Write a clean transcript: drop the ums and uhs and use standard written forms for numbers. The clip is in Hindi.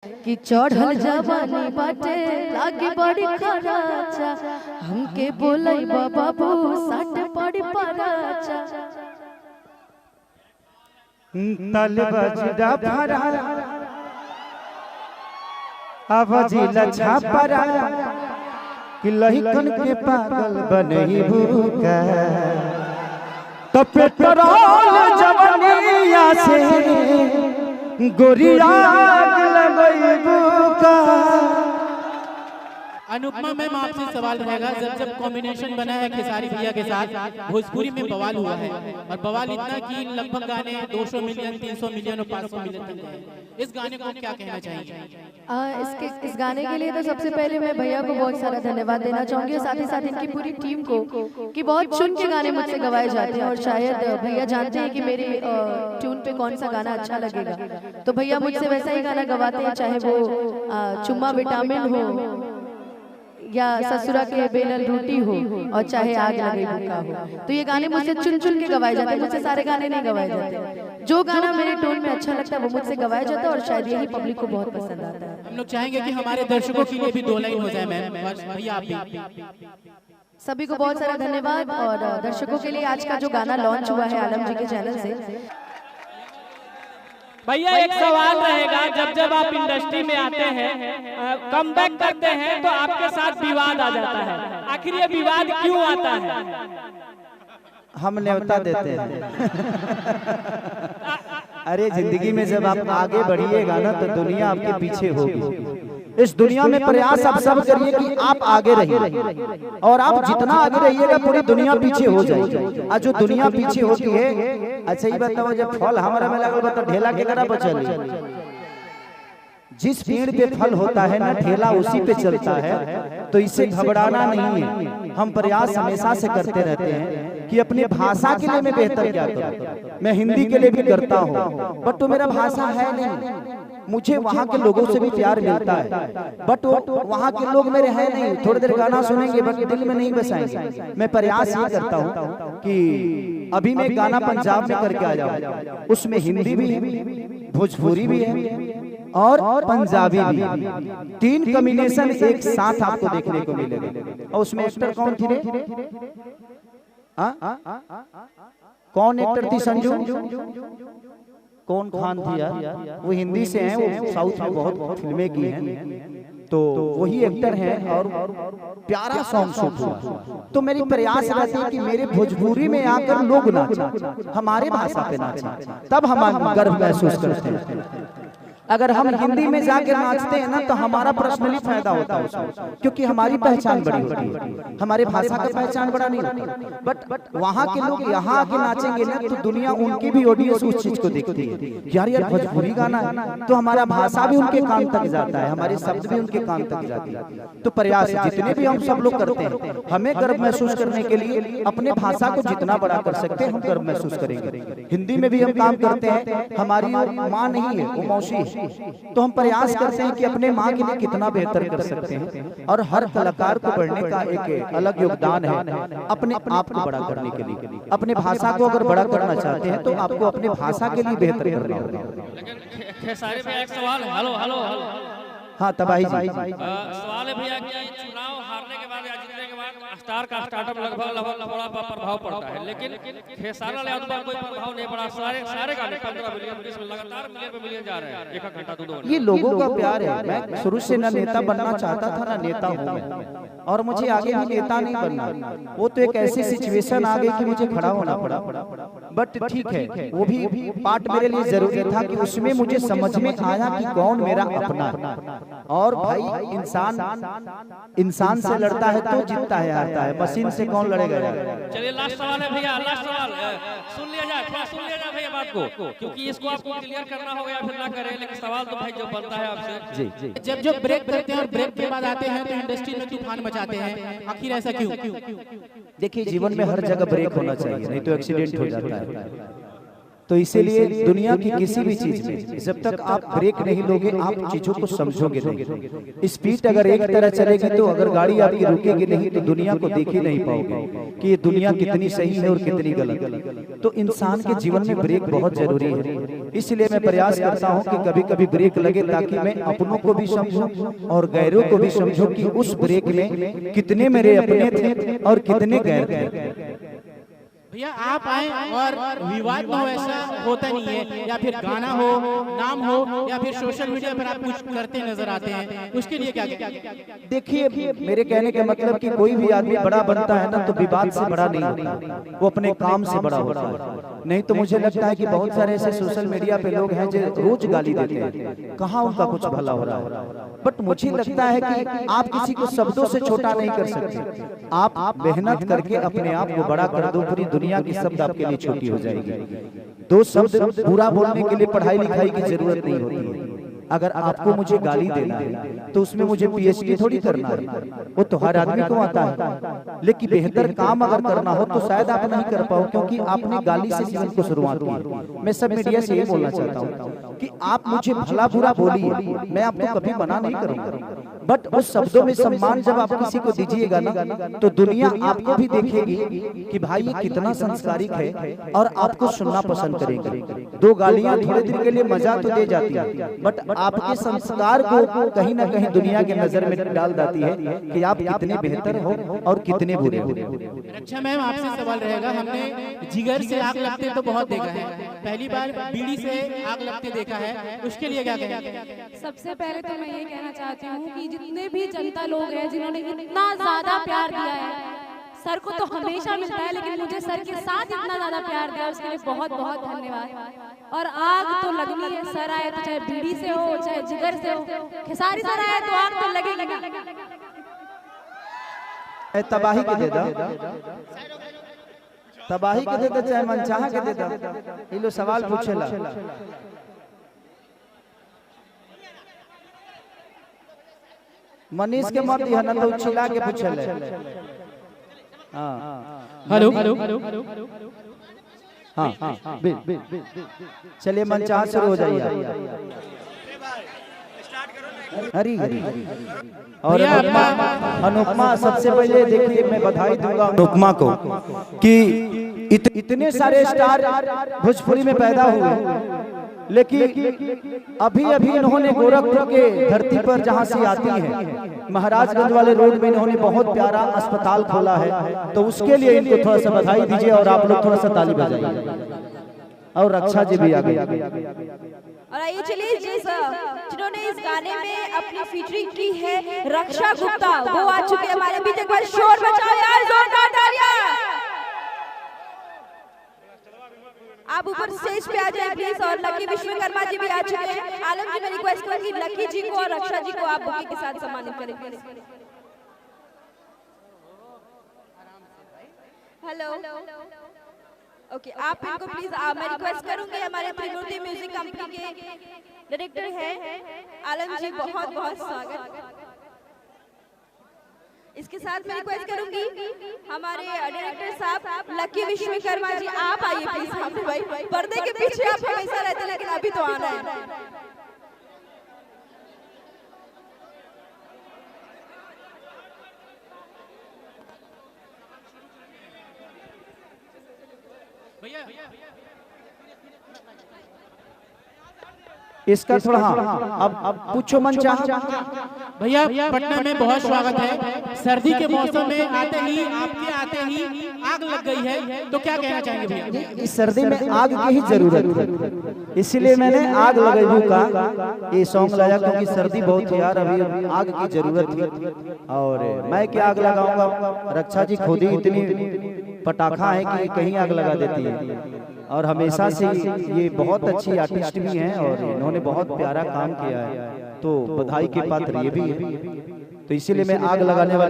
कि चढ़ल जवानी बाटे लागे बड़ी खराचा, हमके बोलई बाबू साट पड़ी पराचा। तल बजदा भरा आवाजी लछा परा कि लहिकन के पागल बनई भूका, तो पेट्रोल जवनिया से गोरिया लगई भूका। अनुपमा मैम आपसे सवाल रहेगा, जब कॉम्बिनेशन बना है खेसारी भैया के साथ भोजपुरी में बवाल हुआ है, और बवाल इतना कि लगभग गाने 200 मिलियन 300 मिलियन और 500 मिलियन तक गए। इस गाने को क्या कहना चाहिए? इस गाने के लिए तो सबसे पहले मैं भैया को बहुत सारा धन्यवाद देना चाहूंगी, और साथ ही साथ इनकी पूरी टीम को कि बहुत चुन के गाने मुझसे गवाए जाते हैं, और शायद भैया जानते हैं कि मेरी ट्यून पे कौन सा गाना अच्छा लगेगा, तो भैया मुझसे वैसा ही गाना गवाते हैं, चाहे वो चुम्मा विटामिन हो या ससुरा के बेलन रोटी हो और चाहे आग लगे भूखा हो। तो ये गाने मुझसे चुन चुन के गवाए जाते हैं, मुझसे सारे गाने नहीं गवाए जाते। जो गाना मेरे टोन में अच्छा लगता है वो मुझसे गवाया जाता है, और शायद यही पब्लिक को बहुत पसंद आता है। हम लोग चाहेंगे कि हमारे दर्शकों के लिए भी 2 लाइन हो जाए मैम, भैया आप भी। सभी को बहुत सारा धन्यवाद, और दर्शकों के लिए आज का जो गाना लॉन्च हुआ है आलम जी के चैनल से। भैया एक सवाल रहेगा, जब आप इंडस्ट्री में आते हैं, कमबैक करते हैं, तो आपके साथ विवाद आ जाता है, आखिर ये विवाद क्यों आता है? हम न्योता देते हैं। अरे जिंदगी में जब आप आगे बढ़िएगा ना तो दुनिया आपके पीछे होगी। इस दुनिया में प्रयास आप सब करिए कि आप आगे रहिए, और आप जितना आगे रहिएगा पूरी दुनिया पीछे हो जाएगी। और जो दुनिया पीछे होती है, अच्छा ये बताओ, जब फल हमारा में लगल बता ढेला के करा बचल, जिस पेड़ पे फल होता है ना ठेला उसी पे चलता है, तो इसे घबराना नहीं है। हम प्रयास हमेशा से करते रहते हैं कि अपनी भाषा के लिए मैं बेहतर क्या करूं। मैं हिंदी के लिए भी करता हूं, बट तो मेरा भाषा है नहीं। मुझे वहाँ के लोगों से भी प्यार मिलता है, बट वहाँ के लोग मेरे हैं नहीं। थोड़ी देर गाना सुनेंगे बट दिल में नहीं बसाएंगे। मैं प्रयास ये करता हूँ कि अभी मैं गाना पंजाब में करके आ जाऊँ, उसमें हिंदी भी है, भोजपुरी भी है और पंजाबी भी, 3 कॉम्बिनेशन एक साथ आपको देखने को मिलेगा। और उसमें एक्टर कौन थी रे? कौन एक्टर थी? संजू कौन खान थी यार? वो हिंदी से हैं, वो साउथ में बहुत फिल्में की हैं, तो वही एक्टर हैं, और प्यारा सॉन्ग शूट हुआ। तो मेरी प्रयास रहती है कि मेरे भोजपुरी में आकर लोग नाचें, हमारे भाषा पे नाचें, तब हम गर्व महसूस करते हैं। अगर हम हिंदी में जाकर नाचते हैं ना तो हमारा पर्सनली फायदा होता है उसमें, क्योंकि हमारी पहचान बड़ी होती है, हमारे भाषा का पहचान बड़ा नहीं होता। बट वहाँ के लोग यहाँ आके नाचेंगे ना तो दुनिया, उनकी भी ऑडियंस उस चीज को देखती है, यार भोजपुरी गाना है, तो हमारा भाषा भी उनके कान तक जाता है, हमारे शब्द भी उनके कान तक जाते हैं। तो प्रयास जितने भी हम सब लोग करते हैं, हमें गर्व महसूस करने के लिए अपने भाषा को जितना बड़ा कर सकते हैं हम गर्व महसूस करेंगे। हिंदी में भी हम काम करते हैं, हमारी माँ नहीं है, वो मौसी है, तो हम प्रयास करते हैं कि अपने माँ के लिए कितना बेहतर कर सकते हैं। और हर कलाकार को बढ़ने का एक अलग योगदान है अपने आप को बड़ा करने के लिए। अपने भाषा को अगर बड़ा करना चाहते हैं तो आपको अपने भाषा के लिए बेहतर करना होगा। खेसारी भैया एक सवाल है। हेलो हेलो हाँ तबाही जी, सवाल है भैया कि चुनाव हारने के बाद या जीतने के बाद स्टार का स्टार्टअप लगभग बड़ा प्रभाव पड़ता है, लेकिन खेसारी लाल यादव पर कोई प्रभाव नहीं पड़ा। सारे गाने 15 मिलियन 20 लगातार मिलियन पे मिलियन जा रहे हैं, एक घंटा 2 ये लोगों का प्यार है। मैं शुरू से ना नेता बनना चाहता था ना नेता हूँ मैं, और मुझे आगे भी नेता नहीं बनना। वो तो एक ऐसी सिचुएशन आ गई कि मुझे खड़ा होना पड़ा, बट ठीक है, वो भी पार्ट मेरे लिए जरूरी था कि उसमें मुझे समझ में आया कि कौन मेरा अपना है। और भाई इंसान से लड़ता है तो जीतता है, हारता है, मशीन से कौन लड़ेगा यार। चलिए लास्ट सवाल है भैया, लास्ट सवाल सुन लिया जाए, थोड़ा सुन लिया जाए भैया बात को, क्योंकि इसको आपको क्लियर करना होगा या फिर ना करें, लेकिन सवाल तो भाई जो बनता है आपसे। जी, जब ब्रेक करते हैं और ब्रेक के बाद आते हैं तो इंडस्ट्री में तूफान मचाते हैं, आखिर ऐसा क्यों? देखिए जीवन में हर जगह ब्रेक होना चाहिए, नहीं तो एक्सीडेंट हो जाता है। तो इसीलिए दुनिया की किसी भी चीज में जब तक आप ब्रेक नहीं लोगे आप चीजों को समझोगे नहीं। स्पीड अगर एक तरह चलेगी तो अगर गाड़ी आपकी रुकेगी नहीं तो दुनिया को देख ही नहीं पाओगे कि ये दुनिया कितनी सही है और कितनी गलत। तो इंसान के जीवन में ब्रेक बहुत जरूरी है। इसलिए मैं प्रयास करता हूं कि कभी कभी ब्रेक लगे ताकि मैं अपनों को भी समझूं और गैरों को भी समझूं कि उस ब्रेक में कितने मेरे अपने थे और कितने गैर थे। भैया आप आए और विवाद में ऐसा होता नहीं है, या फिर गाना हो, नाम हो, या फिर सोशल मीडिया पर आप कुछ करते नजर आते हैं, उसके लिए क्या देखिए, मेरे कहने का मतलब कि कोई भी आदमी बड़ा बनता है ना तो विवाद से बड़ा नहीं होता, वो अपने काम से बड़ा होता है। नहीं तो मुझे लगता है कि बहुत सारे ऐसे सोशल मीडिया पे लोग हैं जो रोज गाली देते हैं, कहाँ उनका कुछ भला हो रहा है। बट मुझे लगता है कि आप किसी को शब्दों से छोटा नहीं कर सकते, आप मेहनत करके अपने आप को बड़ा कर दो, पूरी दुनिया की शब्द आपके लिए छोटी हो जाएगी। दो शब्द बुरा बोलने के लिए पढ़ाई लिखाई की जरूरत नहीं होती है। अगर आपको मुझे गाली देना है तो उसमें मुझे पीएचडी थोड़ी करना है, वो तो हर आदमी को आता है। लेकिन बेहतर काम अगर करना हो तो शायद आप नहीं कर पाओ, क्योंकि आपने गाली से जीवन को शुरुआत की। मैं सब मीडिया से ये बोलना चाहता हूँ कि आप मुझे भला बुरा बोलिए, मैं आपको कभी मना नहीं करूँगा, बट उस शब्दों में सम्मान जब आप किसी को दीजिएगा ना तो दुनिया आपको भी देखेगी कि भाई ये कितना संस्कारिक है और आपको सुनना पसंद करेंगे। दो गालियां थोड़े दिन के लिए मजा तो दे जाती है, बट आपके संस्कार को कहीं ना कहीं दुनिया के नजर में डाल देती है कि आप कितने बेहतर हो और कितने बुरे हो। अच्छा मैम, आपसे सवाल रहेगा, हमने जिगर से आग लगते तो बहुत देखा है, पहली बार बीड़ी से आग लगते देखा है, उसके लिए क्या कहेंगे? सबसे पहले तो मैं ये कहना चाहती हूँ कि जितने भी जनता लोग हैं जिन्होंने इतना ज्यादा प्यार दिया है, सर को तो हमेशा मिलता है लेकिन मुझे सर के साथ इतना ज्यादा प्यार दिया, उसके लिए बहुत बहुत धन्यवाद। और आग तो लगनी है, सर आए तो चाहे बीड़ी से हो चाहे जिगर से हो, खेसारी सर आए तो आग तो लगेगी ना। तबाही के दे दो, तबाही के दे दो, चाहे मनचाहा के दे दो। ये लो सवाल पूछेला, मनीष के मत दिया ना तो चिल्ला के पूछेले। हेलो, हाँ, चलिए मनचाहा शुरू हो जाइए। हरी हरी और अनुपमा, सबसे पहले देखिए मैं बधाई दूंगा अनुपमा को कि इतने सारे स्टार भोजपुरी में पैदा हुए, लेकिन अभी अभी इन्होंने गोरखपुर के धरती पर जहां से आती है महाराजगंज वाले रोड में इन्होंने बहुत प्यारा अस्पताल खोला है, तो उसके लिए इनको थोड़ा सा बधाई दीजिए और आप लोग थोड़ा सा ताली बजाइए। और रक्षा जी भी आ गई। और आइए चलिए जिन्होंने इस गाने में अपनी फीचरिंग की है, रक्षा गुप्ता, वो आ चुके हैं हमारे बीच। एक बार शोर मचाओ यार, जोरदार तालियां। आप ऊपर स्टेज पे आ जाए प्लीज। और लकी विश्वकर्मा जी भी आ चुके हैं। आलम जी मैं रिक्वेस्ट करूंगी लकी जी को और रक्षा जी को आप बुके के साथ सम्मानित करें प्लीज। हेलो, ओके, आप इनको प्लीज, मैं रिक्वेस्ट करूंगी, हमारे त्रिमूर्ति म्यूजिक कंपनी के डायरेक्टर हैं आलम जी, बहुत बहुत स्वागत। इसके साथ मैं रिक्वेस्ट करूंगी हमारे डायरेक्टर साहब लकी विश्वकर्मा जी, आप आइए प्लीज। हम भाई पर्दे के पीछे आप हमेशा रहते हैं लेकिन अभी तो आना है। भैया इसका थोड़ा अब पूछो मनचाहा। भैया पटना में बहुत स्वागत है, सर्दी के मौसम में आते ही आपके आते ही आग लग गई है, तो क्या कहना चाहेंगे भैया? इस सर्दी में आग की ही जरूरत है, इसलिए मैंने आग लगाई का ये सॉन्ग लाया, क्योंकि सर्दी बहुत है यार, अभी आग की जरूरत थी। और मैं क्या आग लगाऊंगा, रक्षा जी खुद ही इतनी पटाखा है कि कहीं आग लगा देती है। और हमेशा से ये बहुत अच्छी आर्टिस्ट भी हैं और इन्होंने बहुत प्यारा काम किया है, तो बधाई के पात्र ये भी है। तो इसीलिए मैं आग लगाने वाली